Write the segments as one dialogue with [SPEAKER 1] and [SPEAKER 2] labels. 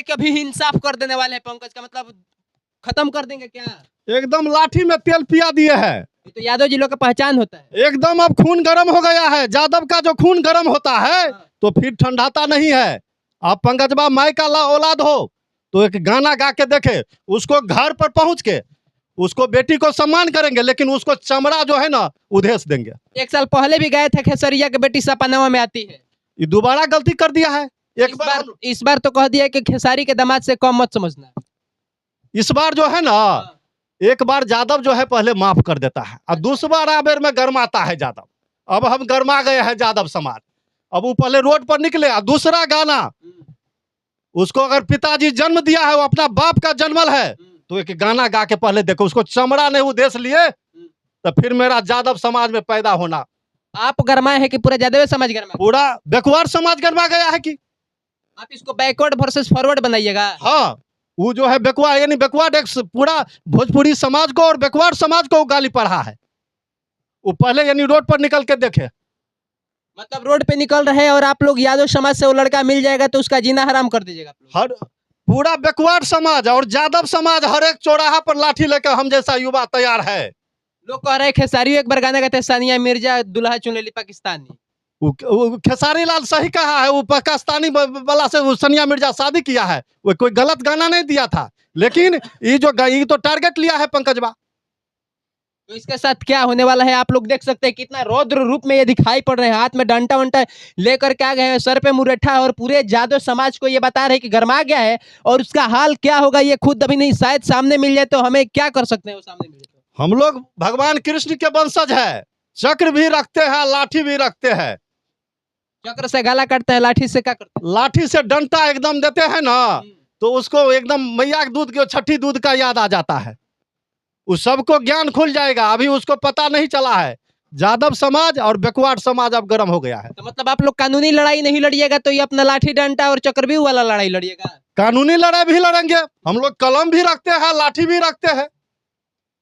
[SPEAKER 1] है कि अभी इंसाफ कर देने वाले हैं पंकज का मतलब खत्म कर देंगे क्या?
[SPEAKER 2] एकदम लाठी में तेल पिया दिए है।
[SPEAKER 1] ये तो यादव जी लोग का पहचान होता है।
[SPEAKER 2] एकदम अब खून गर्म हो गया है। यादव का जो खून गर्म होता है तो फिर ठंडाता नहीं है। आप पंकजबा माई का औलाद हो तो एक गाना गा के देखे, उसको घर पर पहुंच के उसको बेटी को सम्मान करेंगे, लेकिन उसको चमड़ा जो है ना उधेस देंगे।
[SPEAKER 1] 1 साल पहले भी गए थे खेसरिया के बेटी सपनावा में आती है।
[SPEAKER 2] ये दोबारा गलती कर दिया है।
[SPEAKER 1] इस बार तो कह दिया कि खेसारी के दामाद से कम मत समझना।
[SPEAKER 2] इस बार जो है ना, एक बार यादव जो है पहले माफ कर देता है और दूसरा बेर में गरमाता है यादव। अब हम गरमा गए हैं यादव समाज। अब वो पहले रोड पर निकले और दूसरा गाना, उसको अगर पिताजी जन्म दिया है, वो अपना बाप का जन्मल है, तो एक गाना गा के पहले देखो, उसको चमड़ा नहीं उदेश लिए तो फिर मेरा यादव समाज में पैदा होना।
[SPEAKER 1] आप गरमाए है कि पूरा यादव समाज गरमा?
[SPEAKER 2] पूरा बैकवर्ड समाज गरमा गया है कि
[SPEAKER 1] आप इसको बैकवर्ड वर्सेस फॉरवर्ड बनाइएगा।
[SPEAKER 2] हाँ, वो जो है बैकवर्ड यानी बैकवर्ड एक पूरा भोजपुरी समाज को और बैकवर्ड समाज को गाली पढ़ा है। वो पहले यानी रोड पर निकल के देखे,
[SPEAKER 1] मतलब रोड पे निकल रहे और आप लोग यादव समाज से वो लड़का मिल जाएगा तो उसका जीना हराम कर दीजिएगा।
[SPEAKER 2] हर पूरा बैकवर्ड समाज और यादव समाज हर एक चौराहा पर लाठी लेकर हम जैसा युवा तैयार है।
[SPEAKER 1] लोग कह रहे हैं खेसारी एक बार गाना गाते सानिया मिर्जा दुल्हा चुन ले ली पाकिस्तानी।
[SPEAKER 2] वो खेसारी लाल सही कहा है, वो पाकिस्तानी वाला से वो सानिया मिर्जा शादी किया है, वो कोई गलत गाना नहीं दिया था। लेकिन ये तो टारगेट लिया है पंकजबा।
[SPEAKER 1] तो इसके साथ क्या होने वाला है आप लोग देख सकते हैं। कितना रौद्र रूप में ये दिखाई पड़ रहे हैं, हाथ में डंटा वंटा लेकर के आ गए हैं, सर पे मुरेठा, और पूरे यादव समाज को ये बता रहे हैं कि गरमा गया है और उसका हाल क्या होगा ये खुद अभी नहीं, शायद सामने मिल जाए तो हमें क्या कर सकते हैं वो सामने मिले तो।
[SPEAKER 2] हम लोग भगवान कृष्ण के वंशज है, चक्र भी रखते हैं, लाठी भी रखते हैं।
[SPEAKER 1] चक्र से गाला काटते हैं, लाठी से क्या करते हैं?
[SPEAKER 2] लाठी से डंटा एकदम देते हैं ना, तो उसको एकदम मैया के दूध के छठी दूध का याद आ जाता है। उस सबको ज्ञान खुल जाएगा, अभी उसको पता नहीं चला है। यादव समाज और बैकवर्ड समाज अब गर्म हो गया है।
[SPEAKER 1] तो मतलब आप लोग कानूनी लड़ाई नहीं लड़िएगा तो ये अपना लाठी डंटा और चक्रव्यूह वाला लड़ाई लड़िएगा?
[SPEAKER 2] कानूनी लड़ाई भी लड़ेंगे हम लोग। कलम भी रखते हैं, लाठी भी रखते हैं,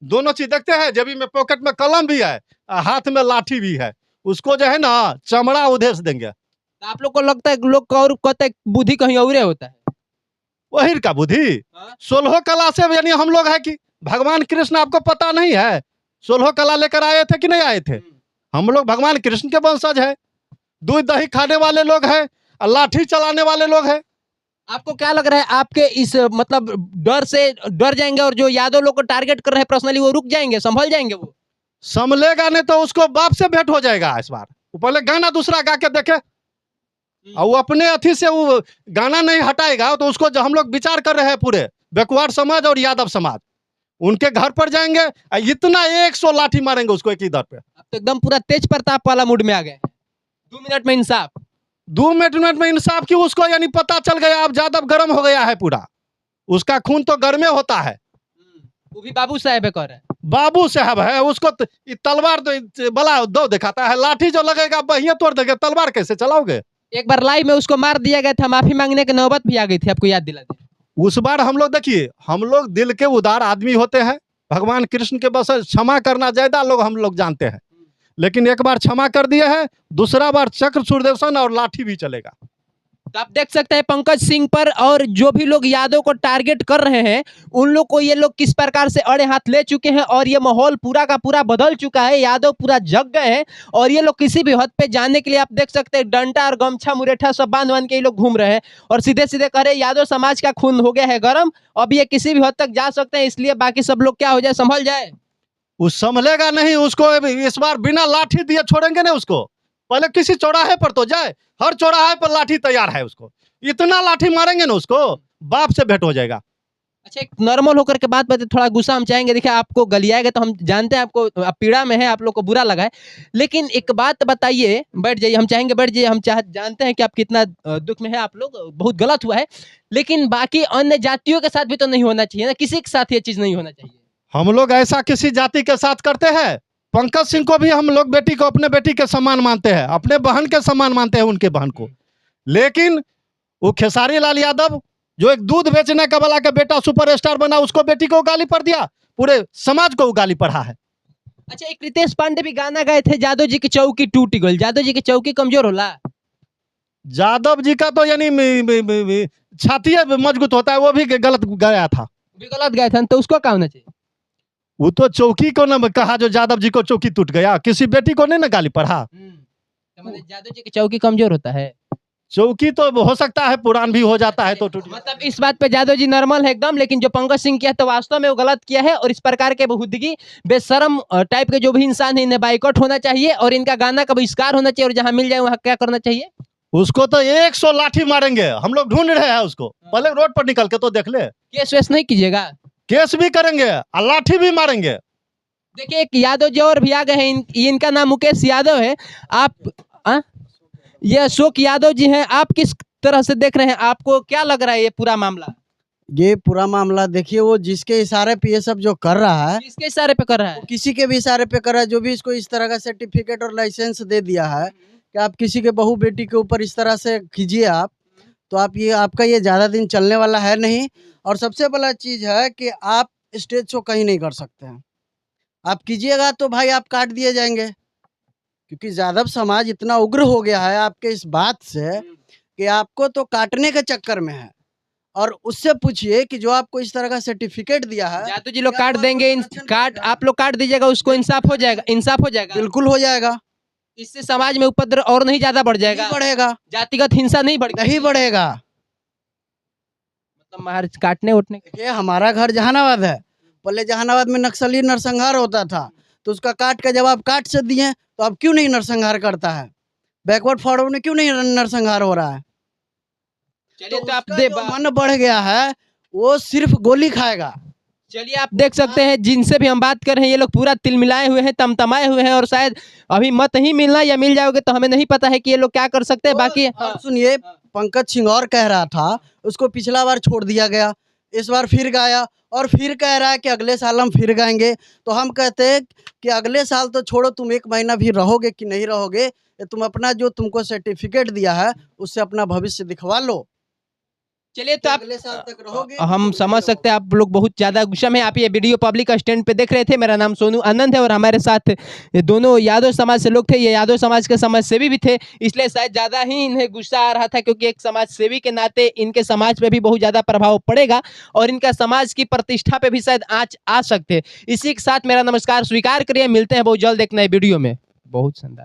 [SPEAKER 2] दोनों चीज देखते हैं। जेबी में पॉकेट में कलम भी है, हाथ में लाठी भी है। उसको जो है ना चमड़ा उदेश देंगे।
[SPEAKER 1] तो आप लोग को लगता है लोग को और कहते हैं बुद्धि कहीं और होता है?
[SPEAKER 2] वही का बुद्धि 16 कला से यानी हम लोग है कि भगवान कृष्ण आपको पता नहीं है 16 कला लेकर आए थे कि नहीं आए थे? हम लोग भगवान कृष्ण के वंशज है, दूध दही खाने वाले लोग हैं, लाठी चलाने वाले लोग हैं।
[SPEAKER 1] आपको क्या लग रहा है आपके इस मतलब डर से डर जाएंगे और जो यादव लोग को टारगेट कर रहे हैं पर्सनली वो रुक जाएंगे, संभल जाएंगे? वो
[SPEAKER 2] संभलेगा नहीं तो उसको बाप से भेंट हो जाएगा। इस बार वो पहले गाना दूसरा गा के देखे और वो अपने अथी से वो गाना नहीं हटाएगा तो उसको जो हम लोग विचार कर रहे हैं पूरे बैकवर्ड समाज और यादव समाज, उनके घर पर जाएंगे, इतना 100 लाठी मारेंगे उसको एक ही दर पे।
[SPEAKER 1] अब तो एकदम पूरा तेज प्रताप वाला मूड में आ गए। 2 मिनट में इंसाफ,
[SPEAKER 2] 2 मिनट में इंसाफ की उसको यानी पता चल गया। अब यादव गर्म हो गया है पूरा, उसका खून तो गर्मे होता है।
[SPEAKER 1] वो भी बाबू साहब है कह रहे हैं।
[SPEAKER 2] बाबू साहब है, उसको तलवार तो बला दो दिखाता है, लाठी जो लगेगा बहिया तोड़ देंगे, तलवार कैसे चलाओगे?
[SPEAKER 1] एक बार लाइव में उसको मार दिया गया था, माफी मांगने की नौबत भी आ गई थी, आपको याद दिला दे।
[SPEAKER 2] उस बार हम लोग देखिए, हम लोग दिल के उदार आदमी होते हैं, भगवान कृष्ण के बस क्षमा करना ज्यादा लोग हम लोग जानते हैं। लेकिन एक बार क्षमा कर दिए हैं, दूसरा बार चक्र सुदर्शन और लाठी भी चलेगा।
[SPEAKER 1] तो आप देख सकते हैं पंकज सिंह पर और जो भी लोग यादव को टारगेट कर रहे हैं उन लोग को ये लोग किस प्रकार से अड़े हाथ ले चुके हैं और ये माहौल पूरा का पूरा बदल चुका है। यादव पूरा जग गए हैं और ये लोग किसी भी हद पे जाने के लिए आप देख सकते हैं डंडा और गमछा मुरेठा सब बांध के ये लोग घूम रहे हैं और सीधे सीधे कह रहे यादव समाज का खून हो गया है गर्म, अब ये किसी भी हद तक जा सकते हैं, इसलिए बाकी सब लोग क्या हो जाए, संभल जाए।
[SPEAKER 2] वो संभलेगा नहीं, उसको इस बार बिना लाठी दिए छोड़ेंगे नहीं उसको। पहले किसी चौराहे पर तो जाए, हर चौराहे पर लाठी तैयार है उसको, इतना लाठी मारेंगे ना उसको बाप से भेंट हो जाएगा।
[SPEAKER 1] अच्छा, एक नॉर्मल होकर के बात बताए, थोड़ा गुस्सा हम चाहेंगे। देखिए आपको गलियाएगा तो हम जानते हैं आपको आप पीड़ा में है, आप लोग को बुरा लगा है, लेकिन एक बात बताइए, बैठ जाइए, हम चाहेंगे बैठ जाइए, हम जानते हैं कि आप कितना दुख में है, आप लोग बहुत गलत हुआ है, लेकिन बाकी अन्य जातियों के साथ भी तो नहीं होना चाहिए ना, किसी के साथ ये चीज नहीं होना चाहिए।
[SPEAKER 2] हम लोग ऐसा किसी जाति के साथ करते हैं? पंकज सिंह को भी हम लोग बेटी को अपने बेटी के समान मानते हैं, अपने बहन के समान मानते हैं उनके बहन को। लेकिन वो खेसारी लाल यादव जो एक दूध बेचने का वाला का बेटा सुपरस्टार बना, उसको बेटी को गाली पड़ दिया, पूरे समाज को गाली पढ़ा है।
[SPEAKER 1] अच्छा, एक रितेश पांडे भी गाना गाए थे, जादव जी की चौकी टूट गई। जादव जी की चौकी कमजोर होला?
[SPEAKER 2] यादव जी का तो यानी छाती मजबूत होता है, वो भी गलत गया था।
[SPEAKER 1] भी गलत गए थे तो उसको क्या होना चाहिए?
[SPEAKER 2] वो तो चौकी को ना कहा, जो यादव जी को चौकी टूट गया, किसी बेटी को नहीं ना गाली पढ़ा।
[SPEAKER 1] तो मतलब यादव जी की चौकी कमजोर होता है।
[SPEAKER 2] चौकी तो हो सकता है पुरान भी हो जाता है तो टूट जाता
[SPEAKER 1] मतलब इस बात पे यादव जी नॉर्मल है एकदम, लेकिन जो पंकज सिंह किया तो वास्तव में वो गलत किया है। और इस प्रकार के बहुदगी बेशरम टाइप के जो भी इंसान है इन्हें बाइकआउट होना चाहिए और इनका गाना का बहिष्कार होना चाहिए। और जहां मिल जाए वहां क्या करना चाहिए?
[SPEAKER 2] है। उसको तो 100 लाठी मारेंगे, हम लोग ढूंढ रहे हैं उसको, पहले रोड पर निकल के तो देख ले।
[SPEAKER 1] केस वेस नहीं कीजिएगा।
[SPEAKER 2] केस भी करेंगे और लाठी भी मारेंगे।
[SPEAKER 1] देखिए एक यादव जी और भी आ गए हैं, इनका नाम मुकेश यादव है। आप आ? ये अशोक यादव जी हैं। आप किस तरह से देख रहे हैं, आपको क्या लग रहा है ये पूरा मामला?
[SPEAKER 3] ये पूरा मामला देखिए, वो जिसके इशारे पे ये सब जो कर रहा है,
[SPEAKER 1] किसके इशारे पे कर रहा
[SPEAKER 3] वो
[SPEAKER 1] है?
[SPEAKER 3] किसी के भी इशारे पे कर रहा है। जो भी इसको इस तरह का सर्टिफिकेट और लाइसेंस दे दिया है कि आप किसी के बहू बेटी के ऊपर इस तरह से कीजिए आप, तो आप ये आपका ये ज़्यादा दिन चलने वाला है नहीं। और सबसे बड़ा चीज़ है कि आप स्टेज शो कहीं नहीं कर सकते हैं। आप कीजिएगा तो भाई आप काट दिए जाएंगे, क्योंकि यादव समाज इतना उग्र हो गया है आपके इस बात से कि आपको तो काटने के चक्कर में है। और उससे पूछिए कि जो आपको इस तरह का सर्टिफिकेट दिया है,
[SPEAKER 1] यादव जी लोग
[SPEAKER 3] क्या
[SPEAKER 1] काट
[SPEAKER 3] वो
[SPEAKER 1] देंगे,
[SPEAKER 3] आपको संरक्षण
[SPEAKER 1] काट
[SPEAKER 3] करेगा?
[SPEAKER 1] आप लोग काट दीजिएगा, उसको इंसाफ हो जाएगा, इंसाफ हो जाएगा।
[SPEAKER 3] बिल्कुल हो जाएगा।
[SPEAKER 1] इससे समाज में उपद्रव और नहीं ज्यादा बढ़ जाएगा,
[SPEAKER 3] नहीं बढ़ेगा,
[SPEAKER 1] जातिगत हिंसा नहीं बढ़ेगी।
[SPEAKER 3] नहीं बढ़ेगा।
[SPEAKER 1] मतलब महाराज काटने उठने
[SPEAKER 3] देखिए हमारा घर जहानाबाद है, पहले जहानाबाद में नक्सली नरसंहार होता था, तो उसका काट का जब आप काट से दिए तो अब क्यों नहीं नरसंहार करता है? बैकवर्ड फॉरवर्ड में क्यों नहीं नरसंहार हो रहा है?
[SPEAKER 1] चलिए
[SPEAKER 3] तो
[SPEAKER 1] तो आप
[SPEAKER 3] उसका जो मन बढ़ गया है वो सिर्फ गोली खाएगा।
[SPEAKER 1] चलिए आप देख सकते हैं जिनसे भी हम बात कर रहे हैं ये लोग पूरा तिलमिलाए हुए हैं, तमतमाए हुए हैं। और शायद अभी मत ही मिलना या मिल जाओगे तो हमें नहीं पता है कि ये लोग क्या कर सकते हैं। बाकी
[SPEAKER 3] और सुनिए, पंकज सिंह और कह रहा था, उसको पिछला बार छोड़ दिया गया, इस बार फिर गाया और फिर कह रहा है कि अगले साल हम फिर गाएंगे। तो हम कहते हैं कि अगले साल तो छोड़ो, तुम 1 महीना भी रहोगे कि नहीं रहोगे, ये तुम अपना जो तुमको सर्टिफिकेट दिया है उससे अपना भविष्य दिखवा लो।
[SPEAKER 1] चलिए
[SPEAKER 3] कि
[SPEAKER 1] तो आप
[SPEAKER 3] अगले साल तक रहोगे
[SPEAKER 1] हम
[SPEAKER 3] कि
[SPEAKER 1] समझ
[SPEAKER 3] नहीं
[SPEAKER 1] सकते हैं आप लोग बहुत ज्यादा गुस्सा में। आप ये वीडियो पब्लिक स्टैंड पे देख रहे थे। मेरा नाम सोनू आनंद है और हमारे साथ ये दोनों यादव समाज से लोग थे। ये यादव समाज के समाज सेवी भी थे, इसलिए शायद ज्यादा ही इन्हें गुस्सा आ रहा था, क्योंकि एक समाज सेवी के नाते इनके समाज पे भी बहुत ज्यादा प्रभाव पड़ेगा और इनका समाज की प्रतिष्ठा पे भी शायद आँच आ सकते। इसी के साथ मेरा नमस्कार स्वीकार करिए, मिलते हैं बहुत जल्द एक नए वीडियो में। बहुत शानदार।